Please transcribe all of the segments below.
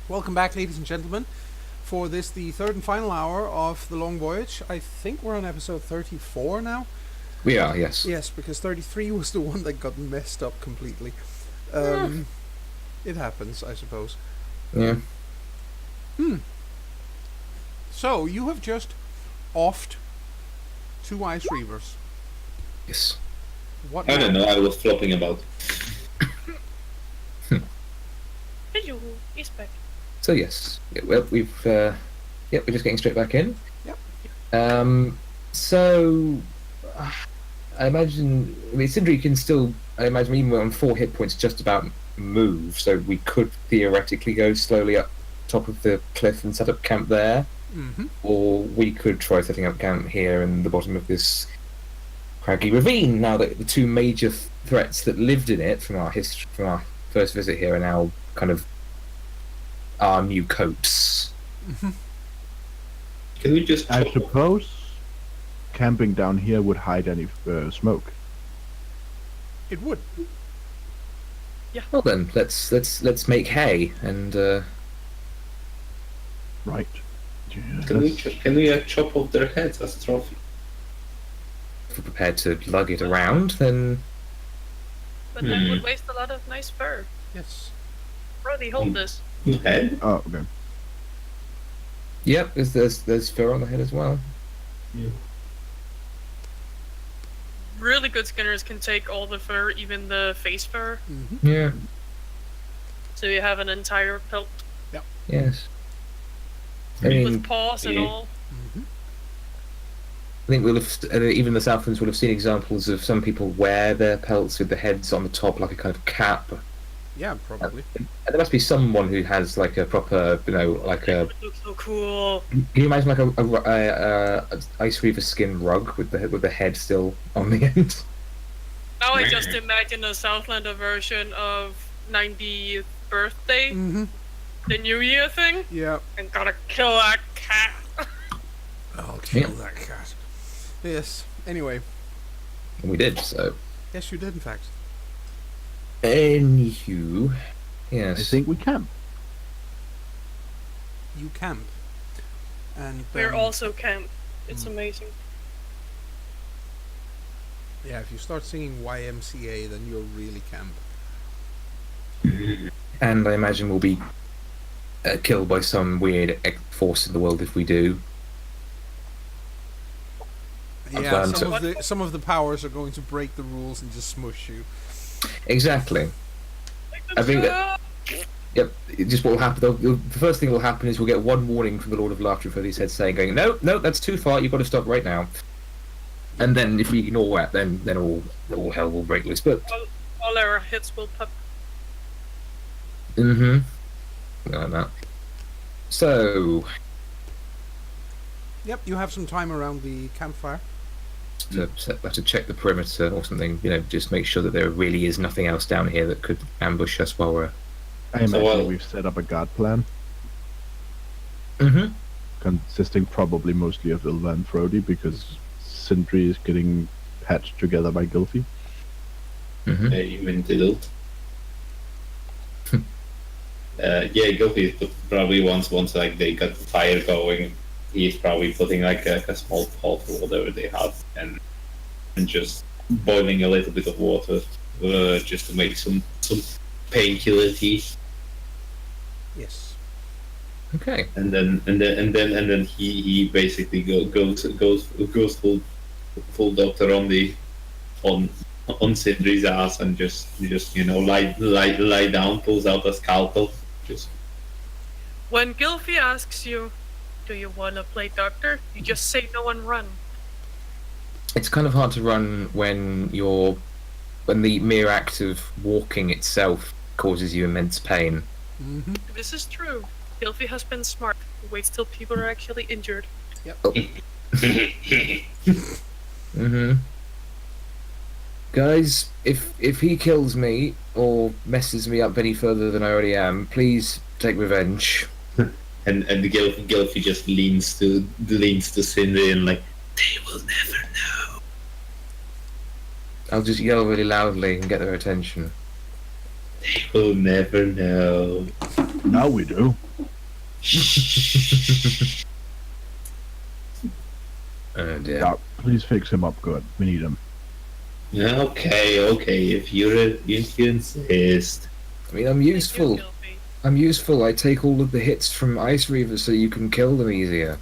Welcome back, ladies and gentlemen, for this, the third and final hour of the Long Voyage. I think we're on episode 34 now. We are, yes. Yes, because 33 was the one that got messed up completely. It happens, I suppose. Yeah. So, you have just offed 2 Ice Reavers. Yes. What I now? don't know, I was flopping about. Hello, he's back. So yes, well, we're just getting straight back in. Yep. So I imagine, Sindri can still, I imagine, even on 4 hit points, just about move. So we could theoretically go slowly up top of the cliff and set up camp there, or we could try setting up camp here in the bottom of this craggy ravine. Now that the 2 major threats that lived in it from our history, from our first visit here, are now kind of our new coats. Can we just I suppose camping down here would hide any smoke. It would. Well then, let's make hay and Right. Can we chop off their heads as a trophy? if we're prepared to lug it around, then But that would waste a lot of nice fur. Yes. Brody, hold this. Head? Oh, okay. yep, there's fur on the head as well. Really good skinners can take all the fur, even the face fur. Yeah. So you have an entire pelt Yes. I mean, with paws and all. I think we'll have, even the Southlands will have seen examples of some people wear their pelts with the heads on the top like a kind of cap. Yeah, probably. And there must be someone who has like a proper, like a. It would look so cool. Can you imagine like a Ice Reaver skin rug with the head still on the end? Now I just imagine a Southlander version of 90th birthday, the New Year thing. Yeah. And gotta kill that cat. I'll kill that cat. Yes. Anyway. And we did, so. Yes, you did, in fact. Anywho, yes. I think we camp. You camp. And We're also camp. It's amazing. Yeah, if you start singing YMCA, then you're really camp. And I imagine we'll be killed by some weird force in the world if we do. Yeah, some of the powers are going to break the rules and just smush you. Exactly. I think that. Yep. Just what will happen. The first thing that will happen is we'll get one warning from the Lord of Laughter for his head saying, "Going, no, that's too far. You've got to stop right now." And then if we ignore that, then all hell will break loose. But All our hits will pop. like that. So Yep, you have some time around the campfire. to check the perimeter or something. Just make sure that there really is nothing else down here that could ambush us while we're. I imagine we've set up a guard plan, consisting probably mostly of Ilva and Frody, because Sindri is getting patched together by Gylfi. Even Diddled. Goofy probably once like they got the fire going, he's probably putting like a small pot or whatever they have and just boiling a little bit of water just to make some painkiller tea. Yes. Okay. And then he basically goes full doctor on Sindri's ass and just lie down, pulls out a scalpel, just. When Gylfi asks you, do you want to play doctor? You just say no and run. It's kind of hard to run when the mere act of walking itself causes you immense pain. This is true. Gylfi has been smart. He waits till people are actually injured. Yep. Guys, if he kills me or messes me up any further than I already am, please take revenge. And the Gylfi just leans to Sindri and like, they will never know. I'll just yell really loudly and get their attention. They will never know. Now we do. Oh dear. Yeah, please fix him up good. We need him. Yeah, okay. If you insist. I mean, I'm Thank you, useful. Gilby. I'm useful. I take all of the hits from Ice Reavers so you can kill them easier.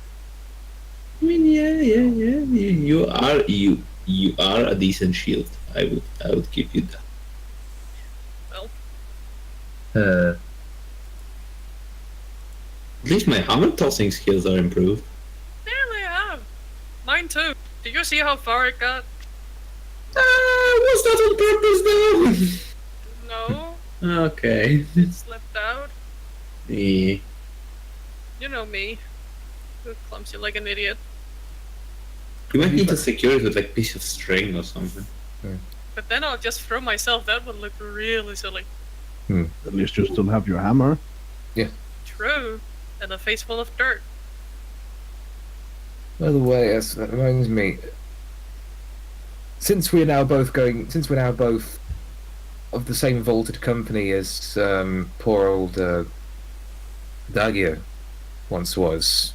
I mean, yeah. You are a decent shield. I would give you that. Well, At least my hammer tossing skills are improved. nearly have. Mine too. Did you see how far it got? Was that on purpose No, though? Okay. it slipped out. Yeah. You know me. Clumsy like an idiot. You might need to secure it with like a piece of string or something. But then I'll just throw myself. That would look really silly. At least you still have your hammer. True. And a face full of dirt. By the way, yes, that reminds me. Since we're now both of the same vaulted company as poor old Dagio once was,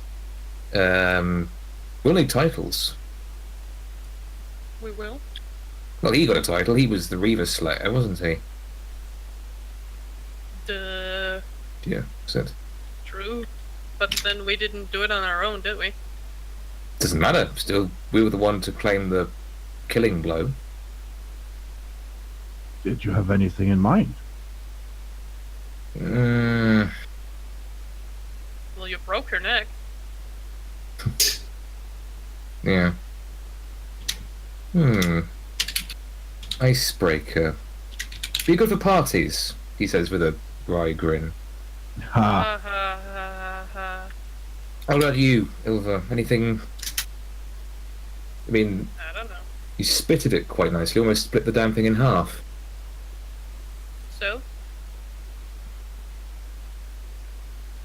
we'll need titles. We will. Well, he got a title. He was the Reaver Slayer, wasn't he? Duh. Yeah, said. True. But then we didn't do it on our own, did we? Doesn't matter. Still, we were the one to claim the killing blow. Did you have anything in mind? Mm, Well, you broke your neck. yeah. Icebreaker. Be good for parties, he says with a wry grin. Ha! Ha ha ha ha. How about you, Ilva? Anything? I mean, I don't know. you spitted it quite nicely, almost split the damn thing in half. So?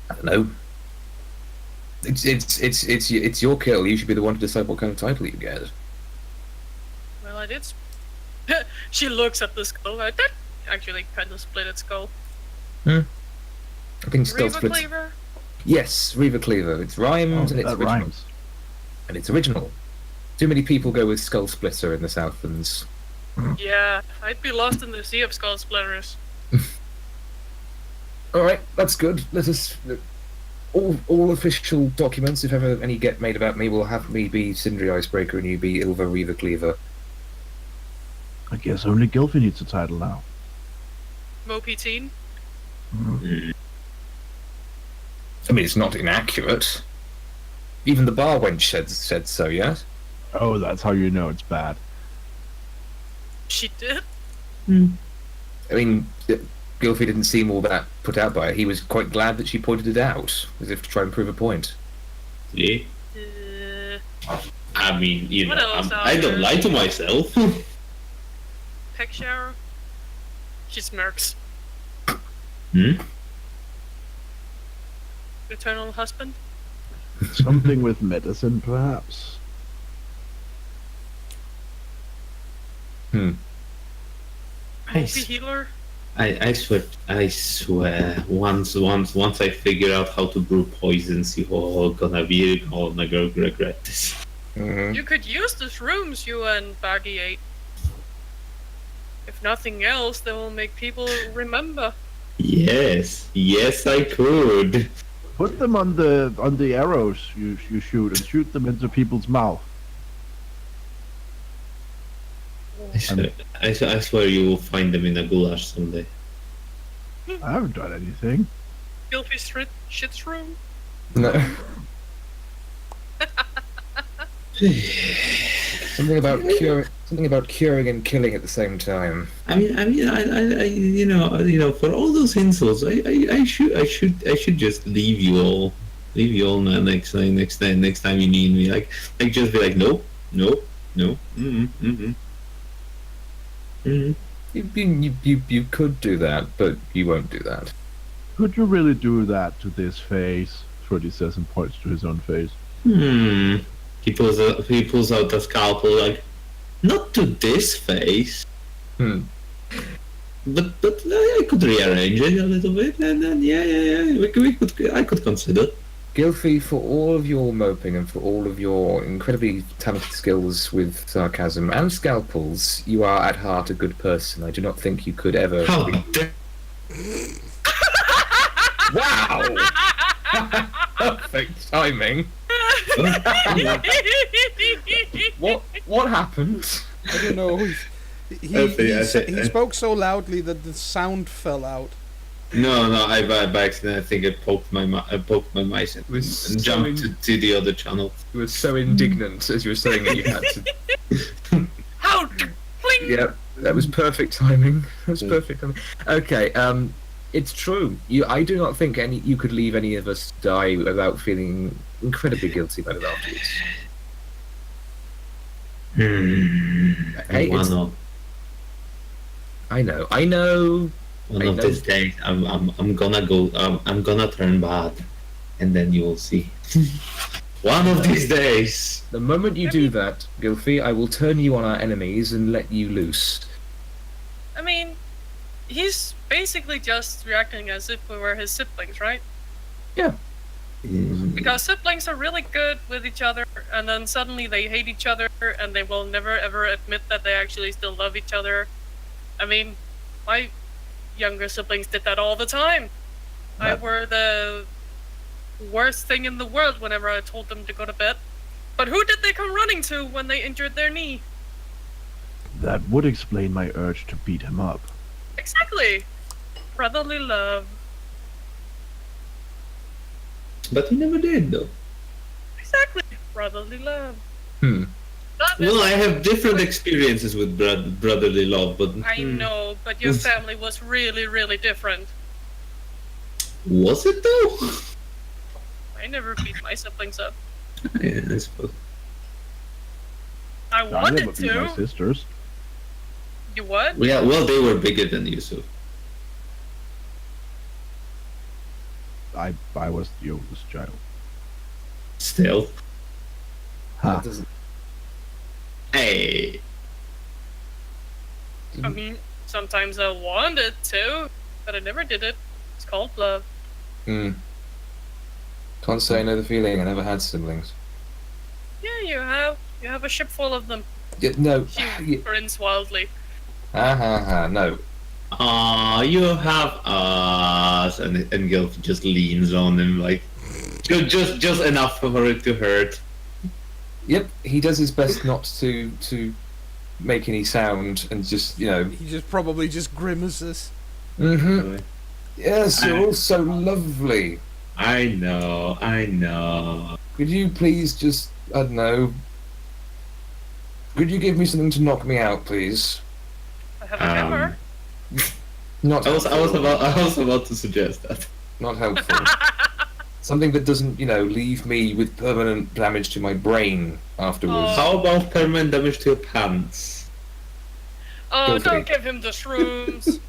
I don't know. It's your kill. You should be the one to decide what kind of title you get. Well, I did. She looks at the skull. I did actually kind of split its skull. I think skull Reaver splits. Cleaver? Yes, Reaver Cleaver. It's rhymes and it's that original. rhymes. And it's original. Too many people go with Skull Splitter in the Southlands. Yeah, I'd be lost in the sea of skull splitters. All right, that's good. Let us. All official documents, if ever any get made about me, will have me be Sindri Icebreaker and you be Ilva Reaver Cleaver. I guess only Gilfy needs a title now. Mopey teen? I mean, it's not inaccurate. Even the bar wench said so, yes? Oh, that's how you know it's bad. She did? I mean, Gilfy didn't seem all that put out by it. He was quite glad that she pointed it out, as if to try and prove a point. Yeah. I mean, you What know, else I don't lie to myself. Peck shower? She smirks. Eternal husband? Something with medicine, perhaps? Mopey healer? I swear, once I figure out how to brew poisons, you all gonna regret this. Mm-hmm. You could use the shrooms you and Baggy ate. If nothing else, they will make people remember. Yes, I could. Put them on the arrows you shoot and shoot them into people's mouth. I swear you will find them in a goulash someday. I haven't done anything. Gilfy shit shroom? No. Something about curing and killing at the same time. I you know, for all those insults, I should just leave you all next time you need me. Like just be like, no. You could do that, but you won't do that. Could you really do that to this face? Freddy says and points to his own face. He pulls out the scalpel, like, not to this face. I could rearrange it a little bit, and then I could consider. Gilfy, for all of your moping and for all of your incredibly talented skills with sarcasm and scalpels, you are at heart a good person. I do not think you could ever. How dare Wow! Perfect timing. What happened? I don't know. He spoke so loudly that the sound fell out. No, I by accident. I think I poked my mice and jumped to the other channel. You were so indignant as you were saying it. You had to. How? Pling! Yeah, that was perfect timing. That was perfect timing. Okay, it's true. I do not think you could leave any of us die without feeling incredibly guilty about it afterwards. Hey, Why not? I know. One of these days, I'm gonna go. I'm gonna turn bad, and then you will see. One of these days. The moment you do that, Gilfy, I will turn you on our enemies and let you loose. I mean, he's basically just reacting as if we were his siblings, right? Yeah. Because siblings are really good with each other, and then suddenly they hate each other, and they will never ever admit that they actually still love each other. I mean, my younger siblings did that all the time. I were the worst thing in the world whenever I told them to go to bed. But who did they come running to when they injured their knee? That would explain my urge to beat him up. Exactly. Brotherly love. But he never did, though. Exactly. Brotherly love. Well, I have different experiences with brotherly love, but I know, but your family was really, really different. Was it though? I never beat my siblings up. Yeah, I suppose. I I wanted never beat my to. sisters. You what? Yeah, well, they were bigger than you, so. I was the oldest child. Still. Ha. Hey. I mean, sometimes I wanted to, but I never did it. It's called love. Can't say I know the feeling. I never had siblings. Yeah, you have. You have a ship full of them. Yeah, no. She grins wildly. No. You have us, and Gilf just leans on him like, just enough for it to hurt. Yep, he does his best not to make any sound and just, He just probably just grimaces. Yes, you're all so lovely. I know. Could you please just, I don't know, could you give me something to knock me out, please? I have a hammer. Not I was helpful. about to suggest that. Not helpful. Something that doesn't, leave me with permanent damage to my brain afterwards. How about permanent damage to your pants? Oh, Go for don't it. give him the shrooms.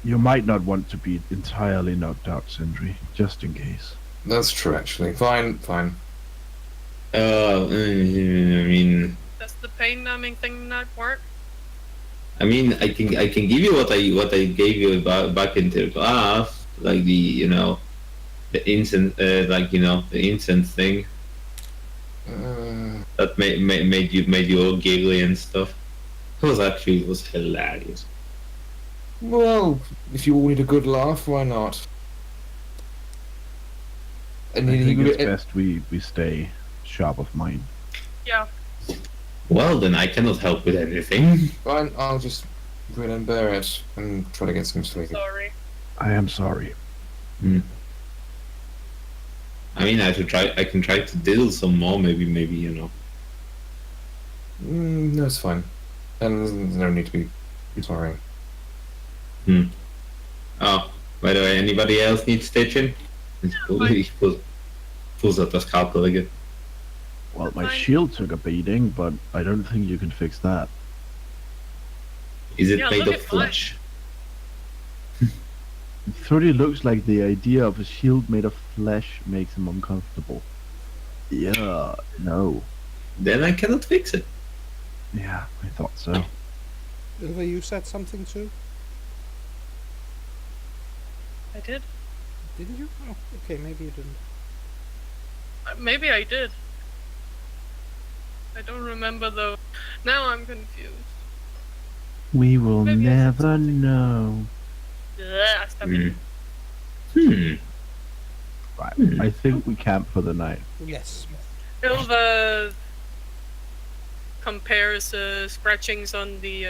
You might not want to be entirely knocked out, Sindri, just in case. That's true, actually. Fine. I mean, Does the pain numbing thing not work? I can give you what I gave you back in the class, like the incense, the incense thing that made you all giggly and stuff. It was hilarious. Well, if you all need a good laugh, why not? And I think it's you, best we stay sharp of mind. Yeah. Well, then I cannot help with anything. fine, I'll just grin and bear it and try to get some sleep. Sorry. I am sorry. I mean, I can try to diddle some more, maybe. No, it's fine. And there's no need to be sorry. Oh, by the way, anybody else need stitching? He pulls out the scalpel again. Well, my Fine. shield took a beating, but I don't think you can fix that. Is it Yeah, made look of at mine. flesh? It truly looks like the idea of a shield made of flesh makes him uncomfortable. Yeah, no. Then I cannot fix it. Yeah, I thought so. Ilva, you said something too? I did. Didn't you? Oh, okay, maybe you didn't. Maybe I did. I don't remember though. Now I'm confused. We will Maybe I said never something. know. Ugh, stop it. Right. I think we camp for the night. Yes. Ilva compares scratchings on the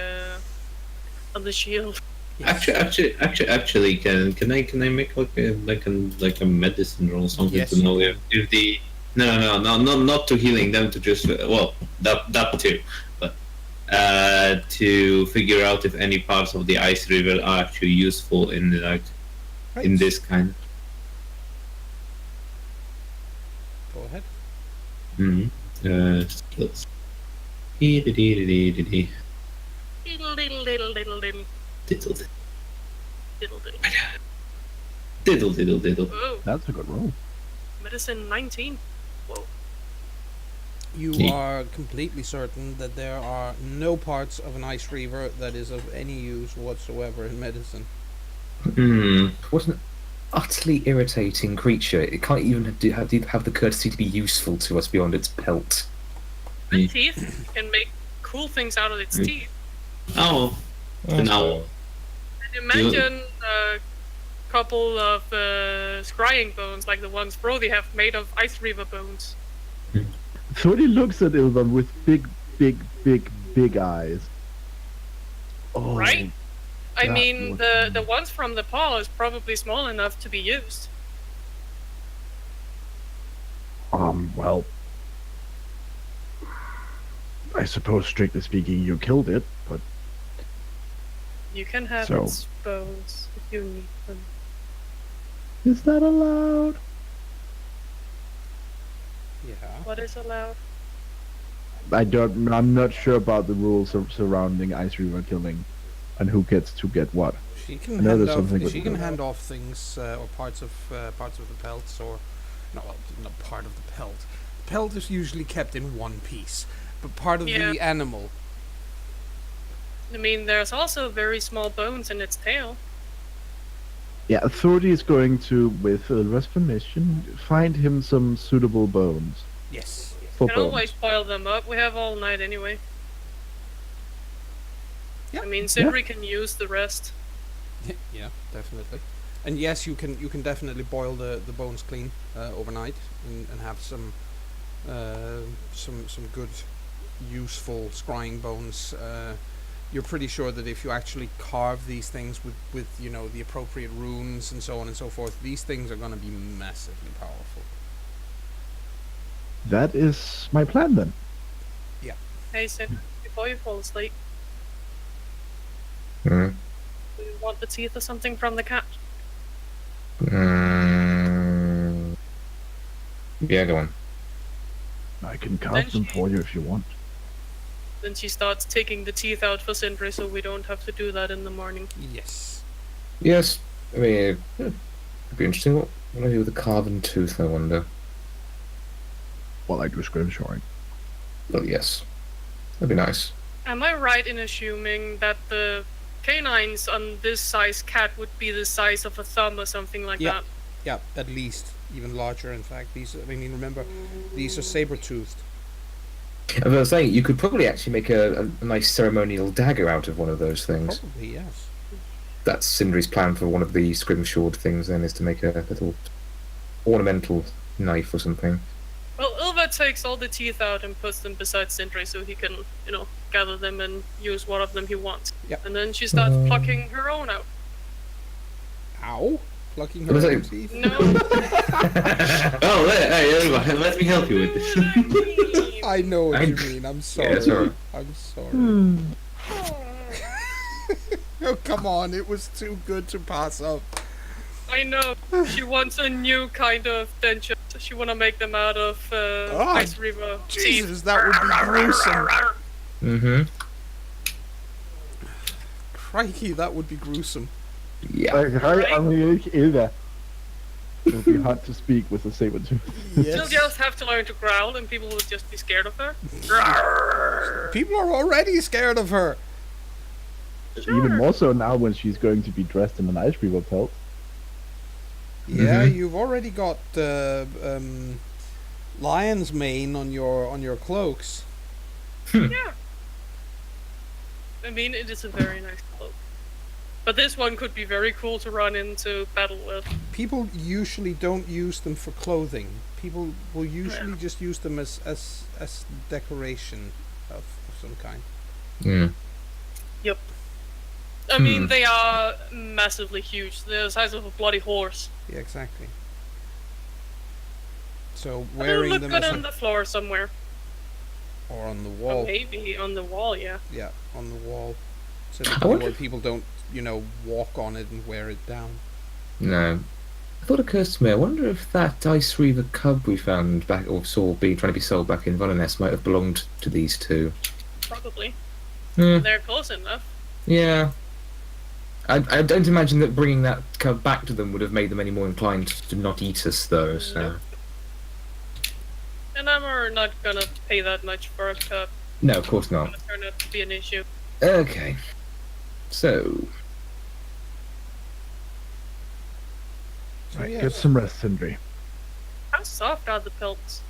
shield. Yes. Actually, can I make like a medicine roll or something Yes, to know you if the no, not to healing them, to just that too, but to figure out if any parts of the ice river are actually useful in Right. in this kind. Go ahead. Skills. Diddle diddle diddle diddle diddle Diddle diddle diddle. diddle diddle diddle. Oh, That's a good roll. medicine 19. Whoa. You Ye- are completely certain that there are no parts of an ice river that is of any use whatsoever in medicine. What an utterly irritating creature. It can't even have the courtesy to be useful to us beyond its pelt. With teeth, you can make cool things out of its teeth. Oh, an owl. And imagine a couple of scrying bones like the ones Brody have made of ice river bones. Thordy looks at Ilvan with big eyes. Oh, Right? I that mean, would the ones from the paw is probably small enough to be used. Well, I suppose strictly speaking, you killed it, but You can have So- its bones if you need them. is that allowed? Yeah. What is allowed? I'm not sure about the rules surrounding ice river killing, and who gets to get what. She I can know hand there's off. something with She can the- hand off things or parts of the pelts, or no, well, not part of the pelt. Pelt is usually kept in one piece, but part of Yeah. the animal. I mean, there's also very small bones in its tail. Yeah, Thordy is going to, with Ulva's permission, find him some suitable bones. Yes. For You can bones. always boil them up. We have all night anyway. Yeah. I mean, Sindri can use the rest. Yeah, definitely. And yes, you can definitely boil the bones clean overnight and have some good useful scrying bones. You're pretty sure that if you actually carve these things with the appropriate runes and so on and so forth, these things are going to be massively powerful. That is my plan then. Hey, Sid, before you fall asleep, Hmm. do you want the teeth or something from the cat? Yeah, go on. I can carve them for you if you want. Then she starts taking the teeth out for Sindri, so we don't have to do that in the morning. Yes. Yes, I mean, it'd be interesting. What I do with a carven tooth, I wonder. Well, I do scrimshoring. But yes, that'd be nice. Am I right in assuming that the canines on this size cat would be the size of a thumb or something like Yeah. that? Yeah, at least even larger. In fact, remember, these are saber-toothed. As I was saying, you could probably actually make a nice ceremonial dagger out of one of those things. Probably yes. That's Sindri's plan for one of the scrimshawed things. Then is to make a little ornamental knife or something. Well, Ilva takes all the teeth out and puts them beside Sindri so he can, gather them and use one of them he wants. Yep. And then she starts plucking her own out. Ow! Plucking What her was own that? teeth. No. Oh, let me help you with this. I know what you I- mean. I'm sorry. Yeah, that's alright. I'm sorry. Oh, come on. It was too good to pass up. I know. She wants a new kind of denture. She want to make them out of ice river Jesus, teeth. that would be gruesome. Mm-hmm. Crikey, that would be gruesome. Yeah. Hi, I'm Ilva. It would be hard to speak with a saber tooth. She'll Yes. just have to learn to growl and people will just be scared of her. People are already scared of her. Even more so now when she's going to be dressed in an ice river pelt. Yeah, Mhm. you've already got lion's mane on your cloaks. Yeah. I mean, it is a very nice cloak. But this one could be very cool to run into battle with. People usually don't use them for clothing. People will usually just use them as decoration of some kind. Yeah. I mean, they are massively huge. They're the size of a bloody horse. Yeah, exactly. So But they'll wearing look them good as on the floor somewhere. or on the Or wall. maybe on the wall, yeah. Yeah, on the wall. So I that wonder where if- people don't, walk on it and wear it down. No. A thought occurs to me. I wonder if that Ice Reaver cub we found back, or saw being trying to be sold back in Volaness, might have belonged to these two. Probably. Yeah. They're close enough. Yeah. I don't imagine that bringing that cub back to them would have made them any more inclined to not eat us, though. So. Nope. And I'm not gonna pay that much for a cup. No, of course It's not. gonna turn out to be an issue. Okay. So, So Right, yes. get some rest, Sindri. How soft are the pelts?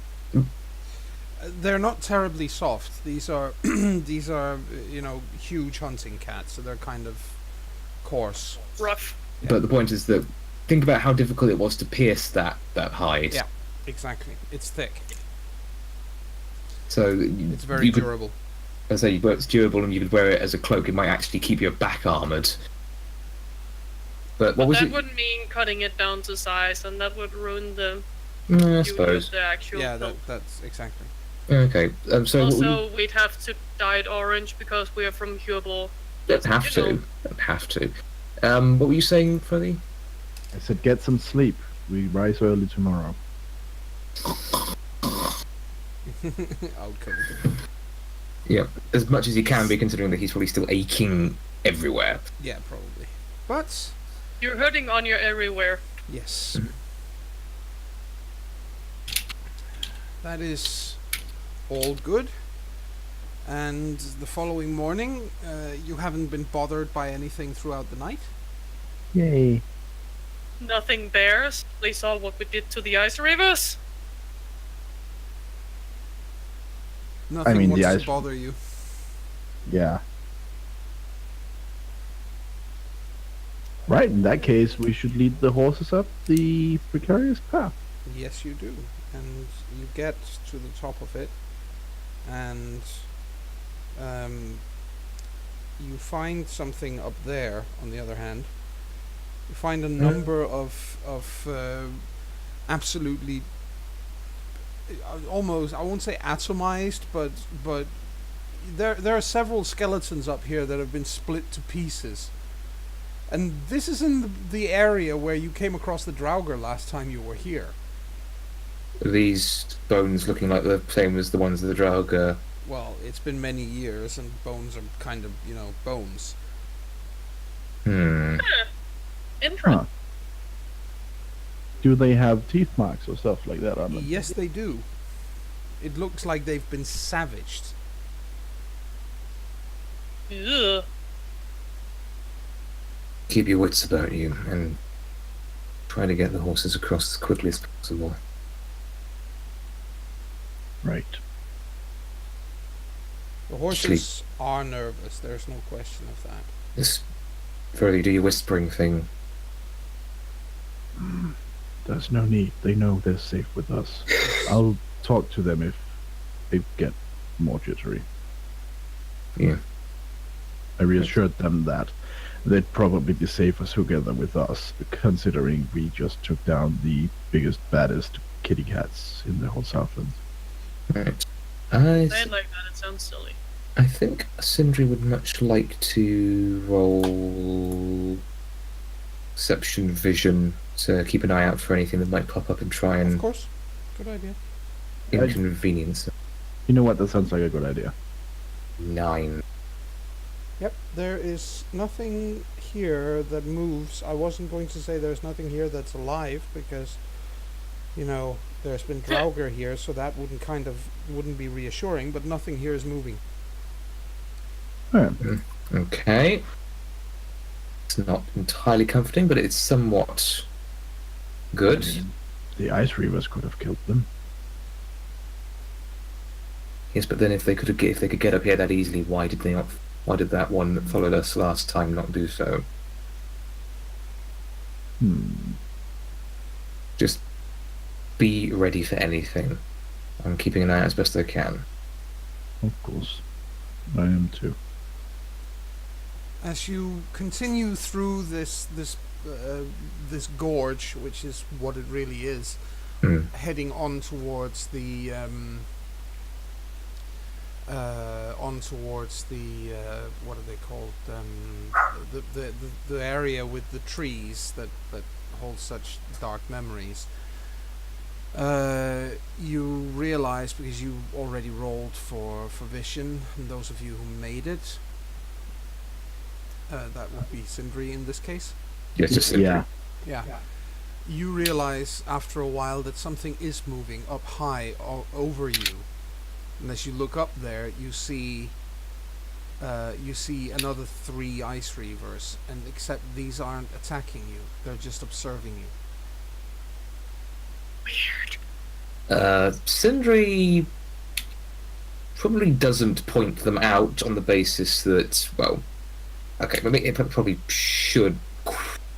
They're not terribly soft. These are these are huge hunting cats, so they're kind of coarse. Rough. Yeah. but the point is that think about how difficult it was to pierce that hide. Yeah. Exactly. It's thick. So It's very you could, durable. I say, it's durable, and you could wear it as a cloak. It might actually keep your back armored. But what But was that it? would mean cutting it down to size, and that would ruin the I beauty suppose. of the actual Yeah, cloak. that's exactly. Okay. So what we Also, we'd have to dye it orange because we are from Huebel. don't have you to. know. Don't have to. What were you saying, Freddie? I said get some sleep. We rise early tomorrow. Okay. Yeah, as much as he can be, considering that he's probably still aching everywhere. Yeah, probably. But You're hurting on your everywhere. yes, that is all good. And the following morning, you haven't been bothered by anything throughout the night. Yay. Nothing bears. They saw what we did to the ice reavers. Nothing mean, the wants ice- to bother you. Yeah. Right, in that case, we should lead the horses up the precarious path. Yes, you do. And you get to the top of it, and you find something up there. On the other hand, you find a number of absolutely almost, I won't say atomized, but there are several skeletons up here that have been split to pieces. And this is in the area where you came across the Draugr last time you were here. These bones looking like the same as the ones of the Draugr. Well, it's been many years, and bones are kind of, bones. Interesting. Huh. Do they have teeth marks or stuff like that on them? Yes, they do. It looks like they've been savaged. Ugh. Keep your wits about you and try to get the horses across as quickly as possible. Right. The horses are nervous. There's no question of that. Just further do your whispering thing. There's no need. They know they're safe with us. I'll talk to them if they get more jittery. Yeah. I reassured them that they'd probably be safer together with us, considering we just took down the biggest, baddest kitty cats in the whole Southland. Right. Say it like that, it sounds silly. I think Sindri would much like to roll perception vision to keep an eye out for anything that might pop up and try Of and course. Good idea. inconvenience. You know what? That sounds like a good idea. 9. Yep, there is nothing here that moves. I wasn't going to say there's nothing here that's alive because, there's been Draugr here, so that wouldn't be reassuring, but nothing here is moving. Alright. Okay. It's not entirely comforting, but it's somewhat Good. I mean, the ice reavers could have killed them. Yes, but then if they could get up here that easily, why did they not? Why did that one that followed us last time not do so? Just be ready for anything. I'm keeping an eye out as best I can. Of course. I am too. As you continue through this gorge, which is what it really is, heading on towards the what are they called? The area with the trees that hold such dark memories. You realize, because you already rolled for vision, and those of you who made it, that would be Sindri in this case. Yes, just Yeah. Yeah. You realize after a while that something is moving up high over you, and as you look up there, you see another 3 ice reavers, and except these aren't attacking you; they're just observing you. Sindri probably doesn't point them out on the basis that, well, okay, maybe it probably should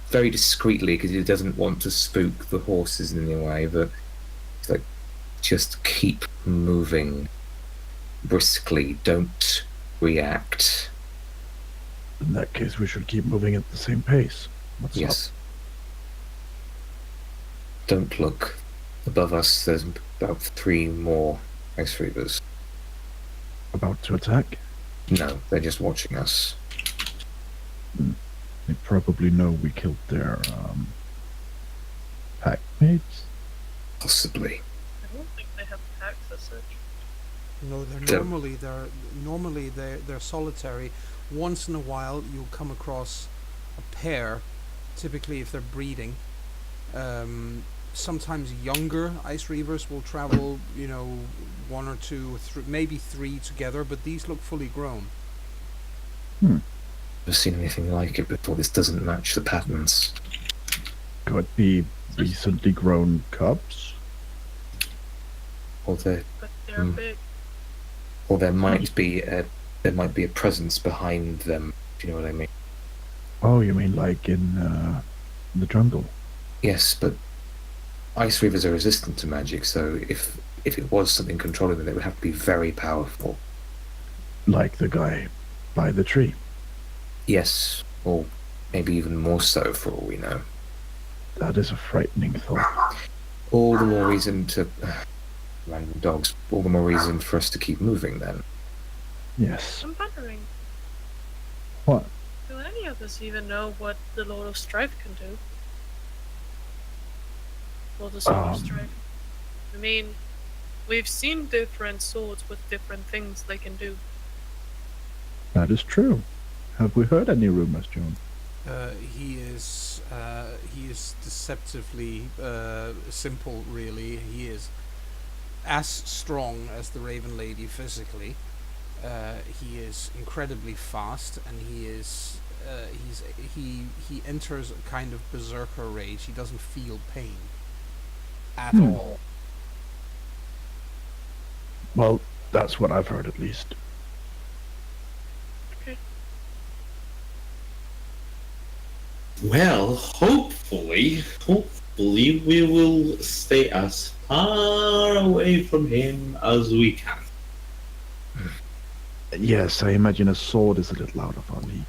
very discreetly because he doesn't want to spook the horses in any way, but it's like, just keep moving briskly, don't react. In that case, we should keep moving at the same pace. What's Yes. Don't look. Above us, there's about 3 more ice reavers. About to attack? No, they're just watching us. They probably know we killed their pack mates. Possibly. I don't think they have packs as such. No, normally they're solitary. Once in a while, you'll come across a pair, typically if they're breeding. Sometimes younger ice reavers will travel, 1 or 2, or maybe 3 together, but these look fully grown. Never seen anything like it before. This doesn't match the patterns. Could be recently grown cubs. Or there, But they're big. or there might be a presence behind them. If you know what I mean? Oh, you mean like in the jungle? Yes, but ice reavers are resistant to magic. So if it was something controlling them, they would have to be very powerful. Like the guy by the tree. Yes, or maybe even more so for all we know. That is a frightening thought. All the more reason to random dogs. All the more reason for us to keep moving. Then. Yes. I'm wondering, What? do any of us even know what the Lord of Strife can do? Or the Sword of Strife? I mean, we've seen different swords with different things they can do. That is true. Have we heard any rumors, John? He is deceptively simple, really. He is as strong as the Raven Lady physically. He is incredibly fast, and he enters a kind of berserker rage. He doesn't feel pain at all. Well, that's what I've heard at least. Okay. Well, hopefully we will stay as far away from him as we can. Yes, I imagine a sword is a little out of our league.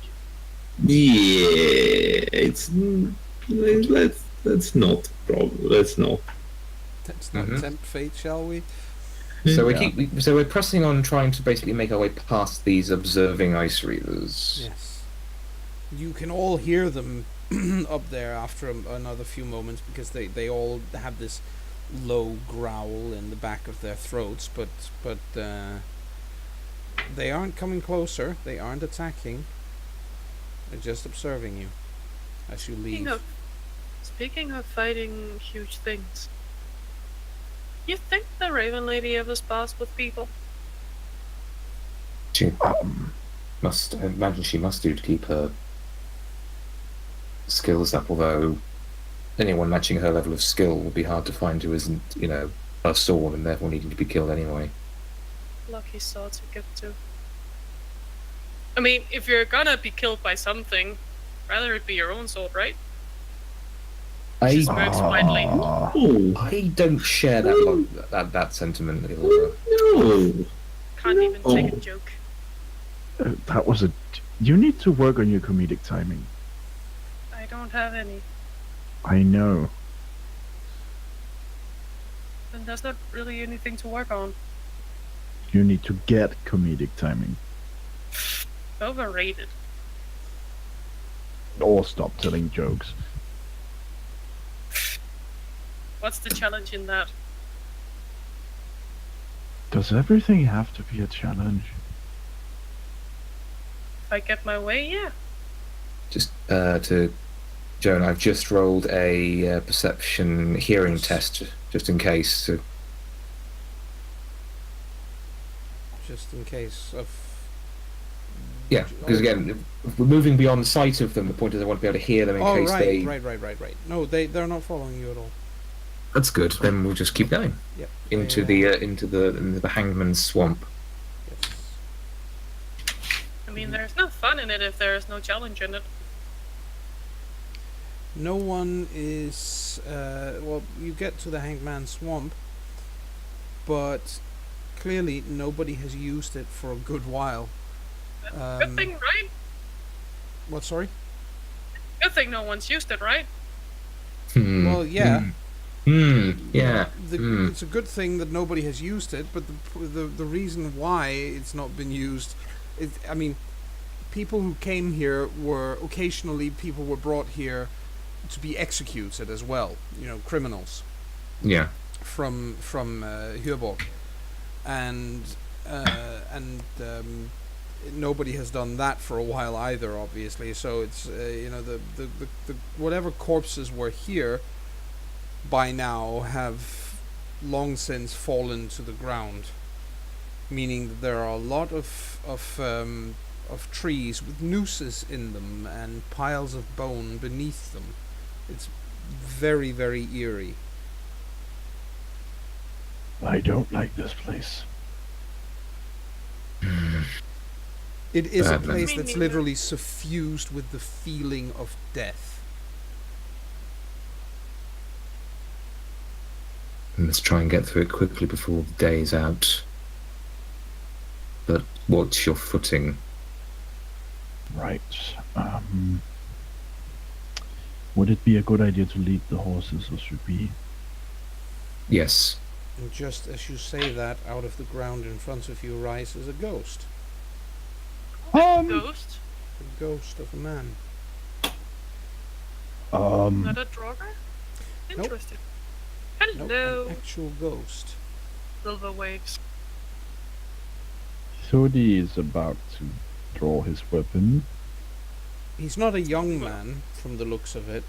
Yeah, let's not Let's not tempt fate, shall we? So Yeah. we're pressing on, trying to basically make our way past these observing ice reavers. Yes. You can all hear them up there after another few moments, because they all have this low growl in the back of their throats, but they aren't coming closer. They aren't attacking. They're just observing you as you leave. Speaking of fighting huge things, you think the Raven Lady ever spars with people? She I imagine she must do to keep her skills up, although anyone matching her level of skill would be hard to find who isn't, a sword and therefore needing to be killed anyway. Lucky sword to get to. I mean, if you're gonna be killed by something, rather it be your own sword, right? Just works widely. Oh, I don't share that sentiment, Ilva. no. Can't even take a joke. That was a. You need to work on your comedic timing. I don't have any. I know. And there's not really anything to work on. You need to get comedic timing. Overrated. Or stop telling jokes. What's the challenge in that? Does everything have to be a challenge? If I get my way, yeah. Just to Joan, I've just rolled a perception hearing test, just in case. So, Just in case of. yeah, because again, if we're moving beyond sight of them, the point is I want to be able to hear them in Oh, case they. right. No, they're not following you at all. That's good. Then we'll just keep going Yep. into the hangman's swamp. Yes. I mean, there's no fun in it if there is no challenge in it. No one is. Well, you get to the Hangman's Swamp, but clearly nobody has used it for a good while. Good thing, right? What? Sorry. Good thing no one's used it, right? Well, yeah. Yeah. It's a good thing that nobody has used it, but the reason why it's not been used, I mean, people who came here were occasionally people were brought here to be executed as well. Criminals Yeah. from Hyöborg, and nobody has done that for a while either, obviously. So it's the whatever corpses were here by now have long since fallen to the ground, meaning that there are a lot of trees with nooses in them and piles of bone beneath them. It's very, very eerie. I don't like this place. It is a Bad, man. place Me that's neither. literally suffused with the feeling of death. Let's try and get through it quickly before the day's out. But what's your footing? Right. Would it be a good idea to lead the horses, or should we? Yes. And just as you say that, out of the ground in front of you rises a ghost. Ghost? A ghost of a man. Not a draugr? Interesting. Nope, Hello, an actual ghost. silver waves. Thodi is about to draw his weapon. He's not a young man, from the looks of it.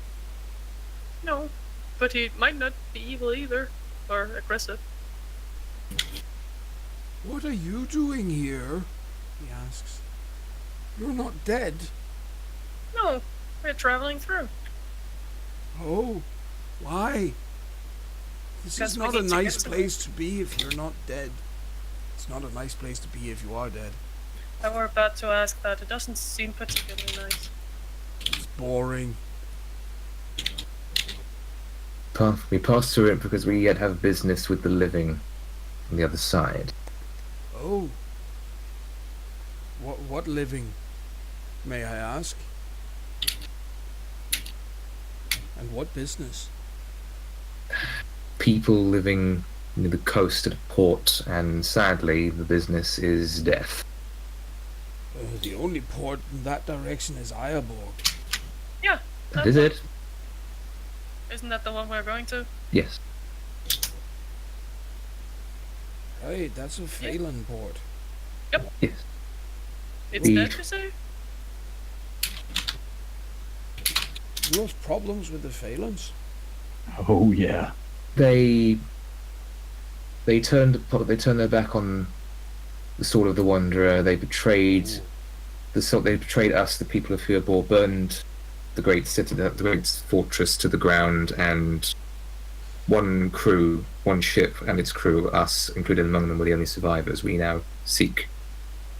No, but he might not be evil either, or aggressive. What are you doing here? He asks. You're not dead. No, we're traveling through. Oh, why? This Because is we not a need to nice get to place to be if you're not dead. It's not a nice place to be if you are dead. I were about to ask that. It doesn't seem particularly nice. It's boring. We passed through it because we yet have business with the living on the other side. Oh. What living, may I ask? And what business? People living near the coast at a port, and sadly, the business is death. The only port in that direction is Ioborg. Yeah, That is it? isn't that the one we're going to? Yes. Right, that's a Phelan port. Yes. It's We- dead, you say? You have problems with the Phelans? Oh yeah. They turned their back on the Sword of the Wanderer. They betrayed Ooh. they betrayed us, the people of Hyöborg, burned the great citadel, the great fortress to the ground, and one crew, one ship and its crew, us included among them, were the only survivors. We now seek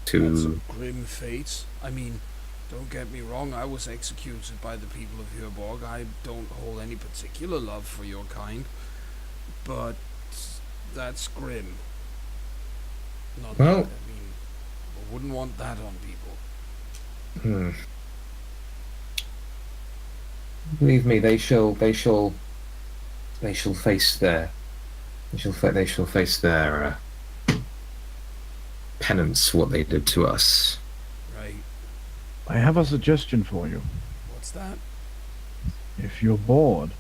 That's to. a grim fate. I mean, don't get me wrong, I was executed by the people of Hyrborg. I don't hold any particular love for your kind, but that's grim. Not Well- that, I mean, I wouldn't want that on people. Believe me, they shall face their. They shall face their penance for what they did to us. Right. I have a suggestion for you. What's that? If you're bored,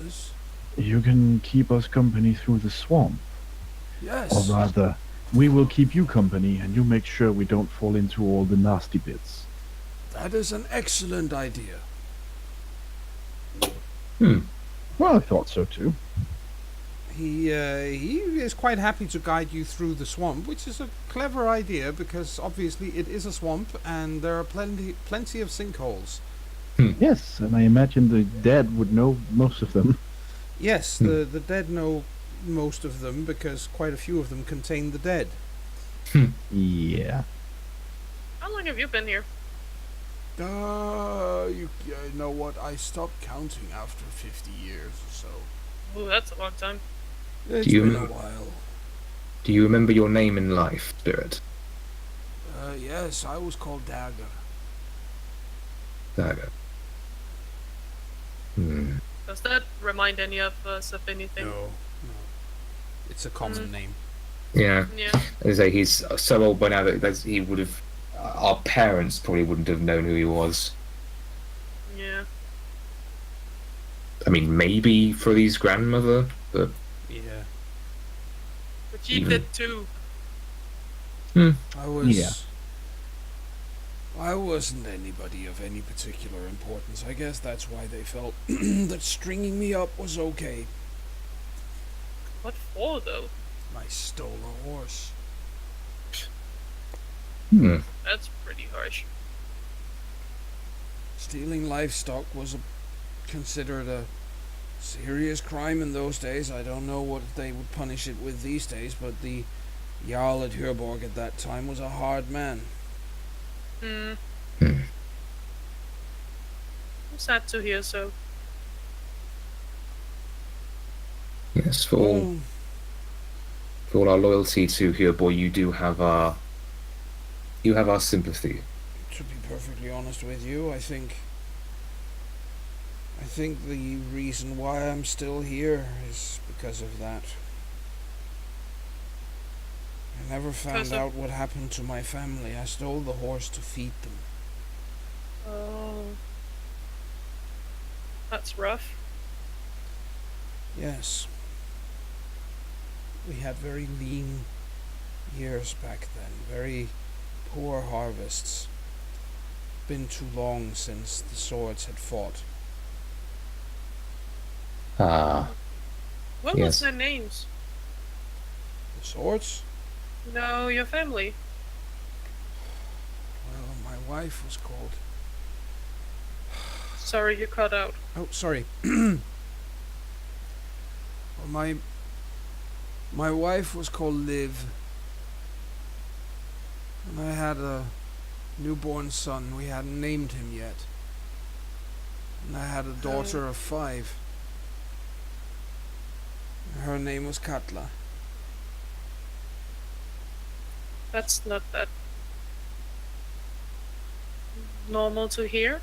Yes. you can keep us company through the swamp. Yes. Or rather, we will keep you company and you make sure we don't fall into all the nasty bits. That is an excellent idea. Well, I thought so too. He is quite happy to guide you through the swamp, which is a clever idea because obviously it is a swamp and there are plenty of sinkholes. Yes, and I imagine the dead would know most of them. Yes, the dead know most of them because quite a few of them contain the dead. Yeah. How long have you been here? You know what? I stopped counting after 50 years or so. Ooh, that's a long time. It's Do you been a remember- while. Do you remember your name in life, Spirit? Yes, I was called Dagger. Dagger. Does that remind any of us of anything? No. It's a common name. Yeah. Yeah. As I say, he's so old by now that he would have. Our parents probably wouldn't have known who he was. Yeah. I mean, maybe for his grandmother, but Yeah. But you Even- did too. I was. Yeah. I wasn't anybody of any particular importance. I guess that's why they felt that stringing me up was okay. What for, though? I stole a horse. That's pretty harsh. Stealing livestock was considered a serious crime in those days. I don't know what they would punish it with these days, but the Jarl at Hyrborg at that time was a hard man. I'm sad to hear so. yes, for Well, all our loyalty to Hyrborg, you do have our. You have our sympathy. to be perfectly honest with you, I think the reason why I'm still here is because of that. I never found Because of- out what happened to my family. I stole the horse to feed them. Oh. That's rough. Yes. We had very lean years back then, very poor harvests. Been too long since the swords had fought. Ah, What Yes. was their names? The swords? No, your family. Well, my wife was called... Sorry, you cut out. Oh, sorry. Well, my wife was called Liv. And I had a newborn son. We hadn't named him yet. And I had a daughter of 5. Her name was Katla. That's not that normal to hear.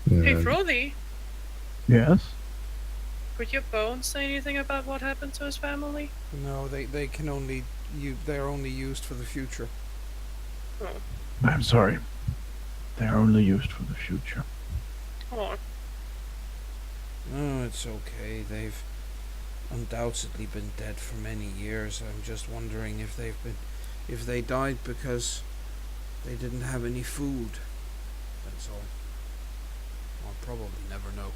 Hey, Frothy, Yes? could your bones say anything about what happened to his family? No, they can only they're only used for the future. Oh. I'm sorry. They're only used for the future. Oh. No, it's okay. They've undoubtedly been dead for many years. I'm just wondering if they died because they didn't have any food. That's all. I'll probably never know.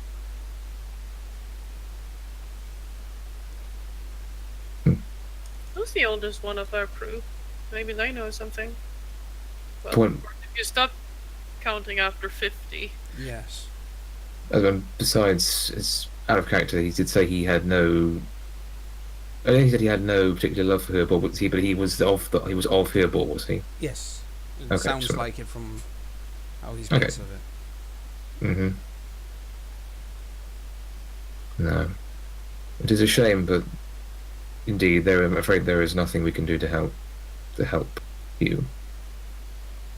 Who's the oldest one of our crew? Maybe they know something. Well, Point. if you stop counting after 50. Yes. Besides, it's out of character. He did say he had no. I think he said he had no particular love for Herbal, was he? But he was of Herbal, was he? Yes. It Okay, sounds so- like it from how he Okay. speaks of it. Mm-hmm. No. It is a shame, but indeed, I'm afraid there is nothing we can do to help you.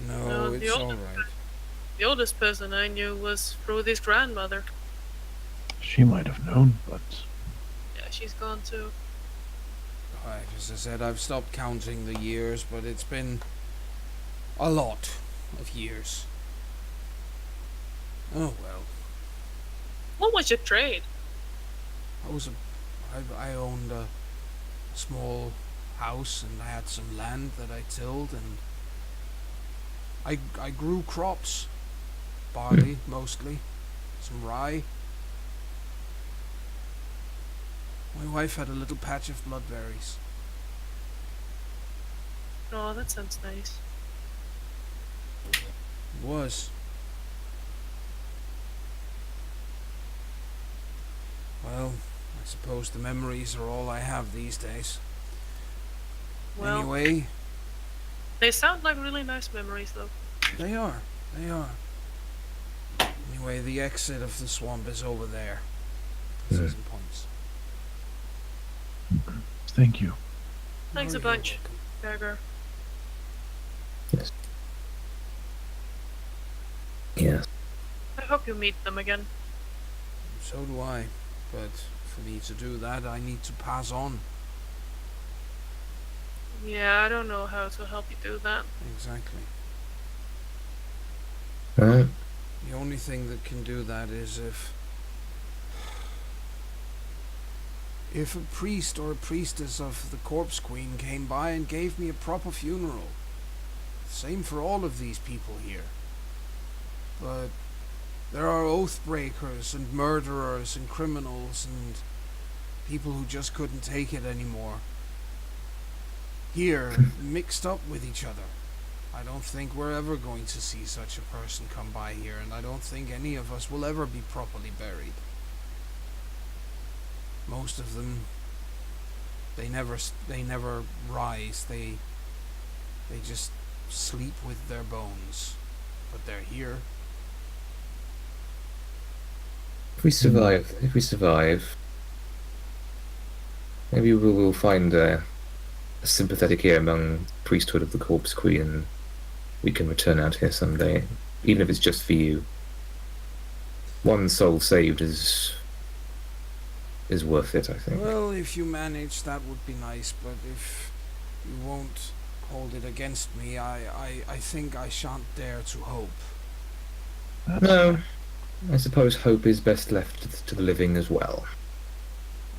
No, the it's older- alright. The oldest person I knew was Rudy's grandmother. She might have known, but Yeah, she's gone too. As I said, I've stopped counting the years, but it's been a lot of years. Oh well. What was your trade? I owned a small house and I had some land that I tilled and I grew crops, barley mostly, some rye. My wife had a little patch of bloodberries. Oh, that sounds nice. It was. Well, I suppose the memories are all I have these days. Well, Anyway, they sound like really nice memories, though. they are. They are. Anyway, the exit of the swamp is over there. Says and points. thank you. Thanks Oh, a you're bunch, welcome. Gregor. Yes. Yes. I hope you meet them again. So do I. But for me to do that, I need to pass on. Yeah, I don't know how to help you do that. Exactly. Alright. The only thing that can do that is if a priest or a priestess of the Corpse Queen came by and gave me a proper funeral. Same for all of these people here. But there are oath breakers and murderers and criminals and people who just couldn't take it anymore. Here, mixed up with each other. I don't think we're ever going to see such a person come by here, and I don't think any of us will ever be properly buried. Most of them, they never rise. They just sleep with their bones, but they're here. If we survive, maybe we'll find a sympathetic ear among the priesthood of the Corpse Queen, and we can return out here someday, even if it's just for you. One soul saved is worth it, I think. Well, if you manage, that would be nice, but if you won't hold it against me, I think I shan't dare to hope. No, I suppose hope is best left to the living as well.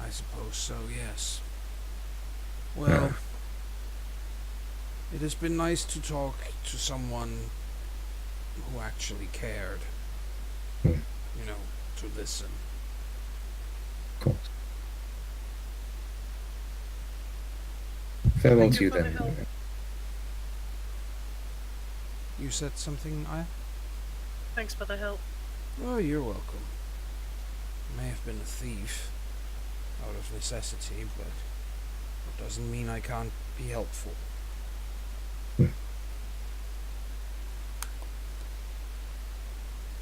I suppose so, yes. Well, Yeah. it has been nice to talk to someone who actually cared. Hmm. You know, to listen. Cool. Farewell Thank to you you for the then. help. You said something, Aya? Thanks for the help. Oh, you're welcome. I may have been a thief out of necessity, but it doesn't mean I can't be helpful.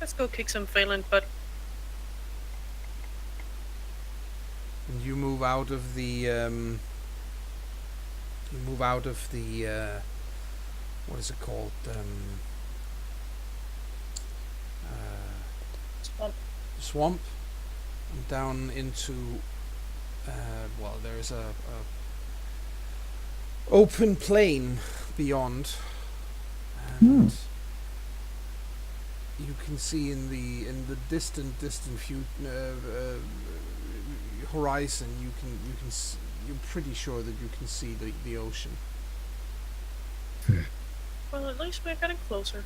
Let's go kick some Phelan butt. And you move out of the what is it called? Swamp. Swamp, and down into well, there's a open plain beyond, and you can see in the distant horizon. You're pretty sure that you can see the ocean. Well, at least we're getting closer.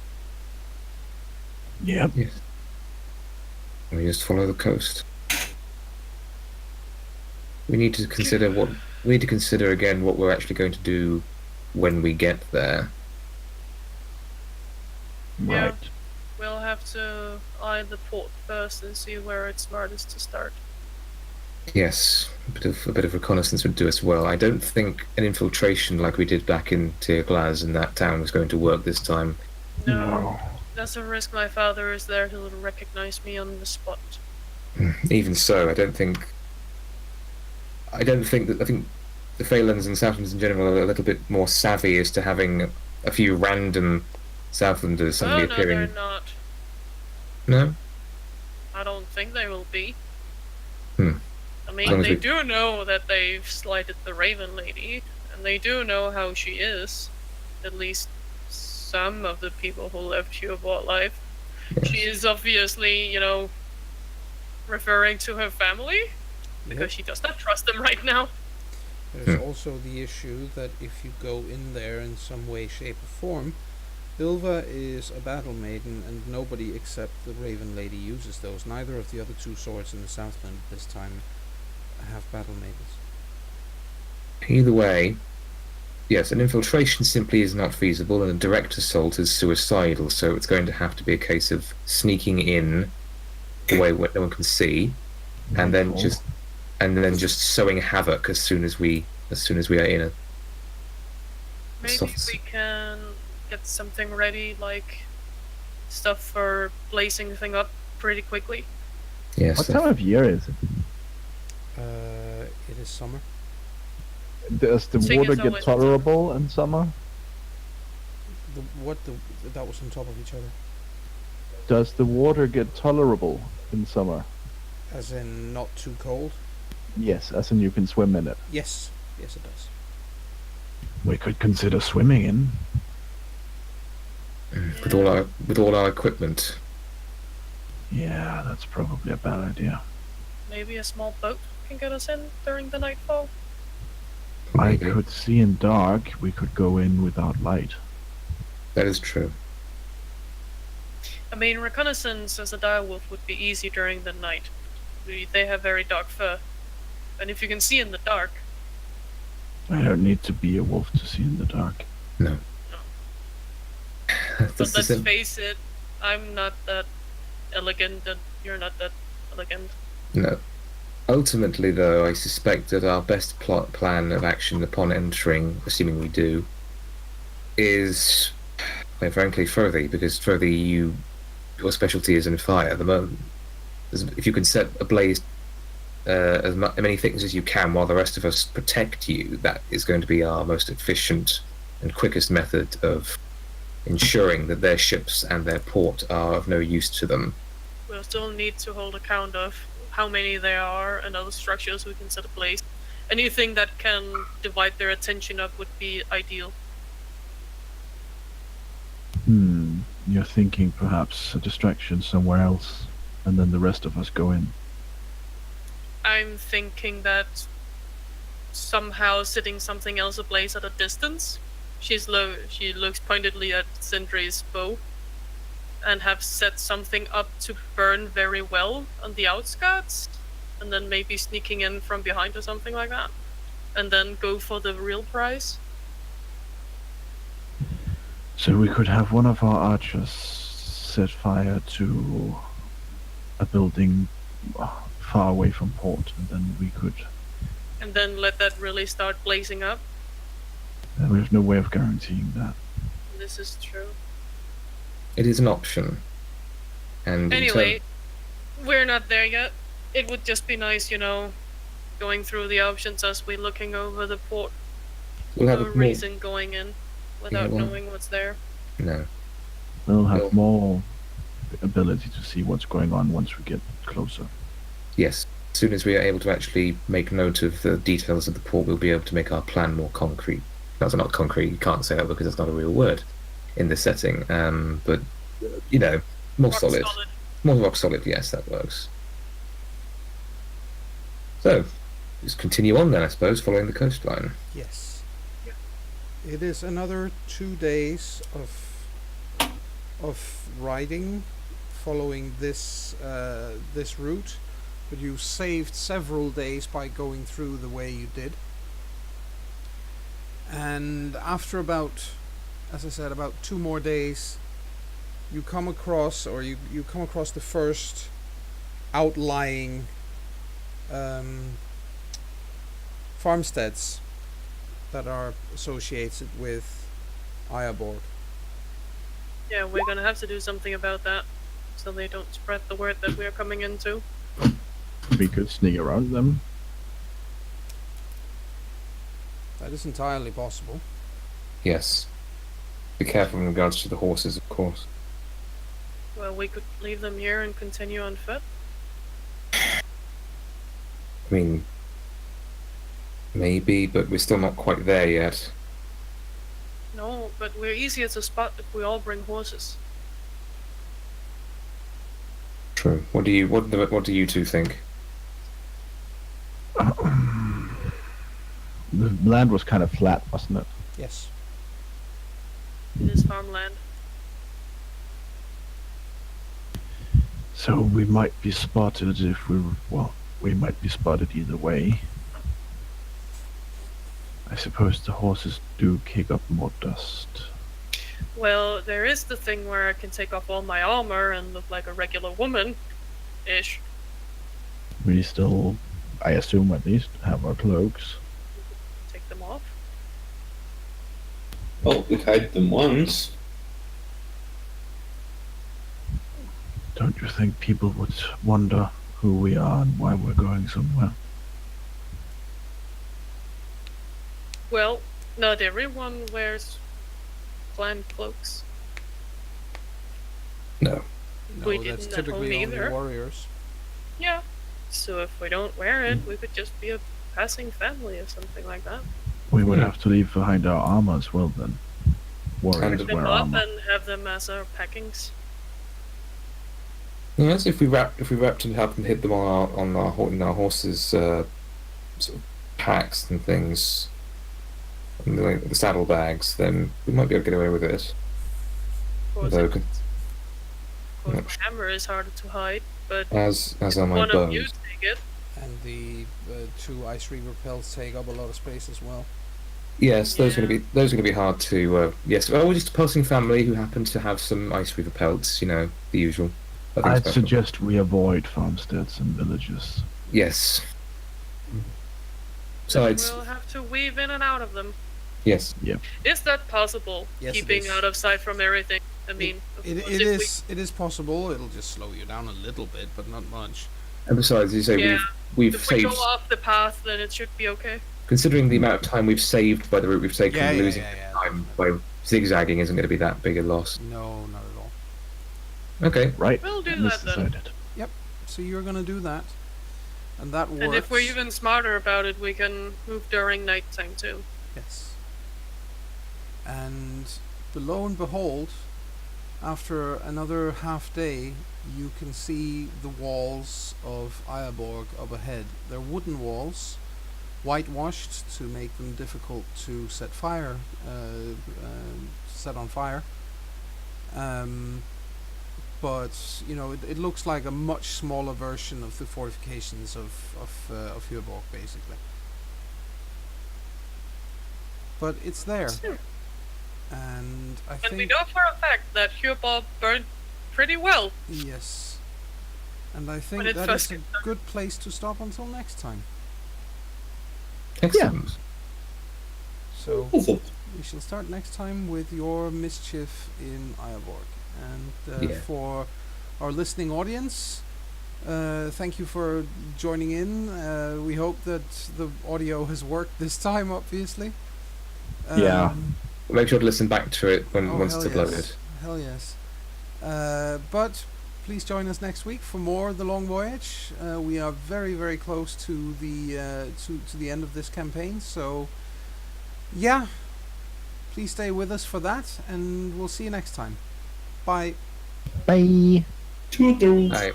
Yep. Yes. We just follow the coast. We need to consider again what we're actually going to do when we get there. Yeah. Right. We'll have to eye the port first and see where it's smartest to start. Yes, a bit of reconnaissance would do us well. I don't think an infiltration like we did back in Tir Glaz in that town was going to work this time. No, that's a risk. My father is there to recognize me on the spot. Even so, I think the Phalans and Southlands in general are a little bit more savvy as to having a few random Southlanders suddenly no, appearing. they're not. No? I don't think they will be. Hmm. I As mean, long as they we- do know that they've slighted the Raven Lady, and they do know how she is. At least some of the people who left Shierbot life. Yes. She is obviously, referring to her family, because Yep. she does not trust them right now. There's also the issue that if you go in there in some way, shape, or form, Ilva is a battle maiden, and nobody except the Raven Lady uses those. Neither of the other two swords in the Southland this time have battle maidens. Either way, yes, an infiltration simply is not feasible, and a direct assault is suicidal. So it's going to have to be a case of sneaking in the way where no one can see, and then just sowing havoc as soon as we are in a Maybe soft- we can get something ready, like stuff for blazing the thing up pretty quickly. yes. What time of year is it? It is summer. Does the Thing water is get always in summer. tolerable in summer? That was on top of each other. Does the water get tolerable in summer? As in not too cold? Yes, as in you can swim in it. Yes. Yes, it does. We could consider swimming in. with all our equipment. Yeah, that's probably a bad idea. Maybe a small boat can get us in during the nightfall. I Maybe. could see in dark. We could go in without light. That is true. I mean, reconnaissance as a direwolf would be easy during the night. They have very dark fur. And if you can see in the dark, I don't need to be a wolf to see in the dark. No. but That's the let's sim- face it, I'm not that elegant and you're not that elegant. No. Ultimately, though, I suspect that our best plan of action upon entering, assuming we do, is, quite frankly, Furthy, because Furthy, your specialty is in fire. The moment, if you can set ablaze as many things as you can, while the rest of us protect you, that is going to be our most efficient and quickest method of ensuring that their ships and their port are of no use to them. We'll still need to hold account of how many there are and other structures we can set ablaze. Anything that can divide their attention up would be ideal. You're thinking perhaps a distraction somewhere else, and then the rest of us go in. I'm thinking that somehow setting something else ablaze at a distance. She looks pointedly at Sindri's bow, and have set something up to burn very well on the outskirts, and then maybe sneaking in from behind or something like that, and then go for the real prize. So we could have one of our archers set fire to a building far away from port, and then we could. And then let that really start blazing up. We have no way of guaranteeing that. This is true. It is an option. And Anyway, we're not there yet. It would just be nice, going through the options as we're looking over the port. we'll have No a more, reason going in without well- knowing what's there. no. We'll have Well- more ability to see what's going on once we get closer. Yes. As soon as we are able to actually make note of the details of the port, we'll be able to make our plan more concrete. That's not concrete. You can't say that because it's not a real word in this setting. But more Rock solid. More rock solid. Yes, that works. So, just continue on then, I suppose, following the coastline. Yes. Yeah. It is another 2 days of riding following this this route, but you saved several days by going through the way you did. And after about, as I said, about 2 more days, you come across, or you come across the first outlying farmsteads that are associated with Ayaborg. Yeah, we're gonna have to do something about that, so they don't spread the word that we're coming into. We could sneak around them. That is entirely possible. Yes. Be careful in regards to the horses, of course. Well, we could leave them here and continue on foot. I mean, maybe, but we're still not quite there yet. No, but we're easier to spot if we all bring horses. True. What do you two think? The land was kind of flat, wasn't it? Yes. It is farmland. So we might be spotted if we might be spotted either way. I suppose the horses do kick up more dust. Well, there is the thing where I can take off all my armor and look like a regular woman-ish. We still, I assume at least, have our cloaks. Take them off. Well, we hide them once. Don't you think people would wonder who we are and why we're going somewhere? Well, not everyone wears clan cloaks. No. No, We that's didn't at home typically only either. warriors. Yeah. So if we don't wear it, we could just be a passing family or something like that. We would have to leave behind our armor as well then. Warriors And Them wear up armor. and have them as our packings. Yes, if we wrapped and helped them hit them on our horses' sort of packs and things, and the saddlebags, then we might be able to get away with it. Of course, Although, of course my hammer is harder to hide, but as are my one of you bows. take it. And the 2 ice reaver pelts take up a lot of space as well. Yes, those are Yeah. going to be hard to. Yes, we're just a passing family who happen to have some ice reaver pelts. You know, the usual. Nothing I'd special. suggest we avoid farmsteads and villages. Yes. Besides, We'll have to weave in and out of them. yes. Is that possible? Yes, it Keeping is. out of sight from everything. I mean, of It course, if it is possible. It'll just slow you down a little bit, but not much. And besides, you say Yeah, we've if we saved. go off the path, then it should be okay. Considering the amount of time we've saved by the route we've taken, losing yeah. time by zigzagging isn't going to be that big a loss. No, not at all. Okay. Right? We'll do and that this then. decided. So you're gonna do that, and that works. And if we're even smarter about it, we can move during nighttime too. Yes. And lo and behold, after another half day, you can see the walls of Ayaborg up ahead. They're wooden walls, whitewashed to make them difficult to set on fire. But you know, it looks like a much smaller version of the fortifications of Hyborg, basically. But it's there, and I And think we know for a fact that Hyobab burned pretty well. yes, and I think it that first is a gets good place to stop until next time. Excellent. So Also, we shall start next time with your mischief in Ayaborg. And Yeah. for our listening audience, thank you for joining in. We hope that the audio has worked this time, obviously. Yeah. Make sure to listen back to it once hell it's uploaded. yes. Hell yes. But please join us next week for more of the Long Voyage. We are very, very close to the end of this campaign, so yeah, please stay with us for that, and we'll see you next time. Bye. Bye. toodles. Right.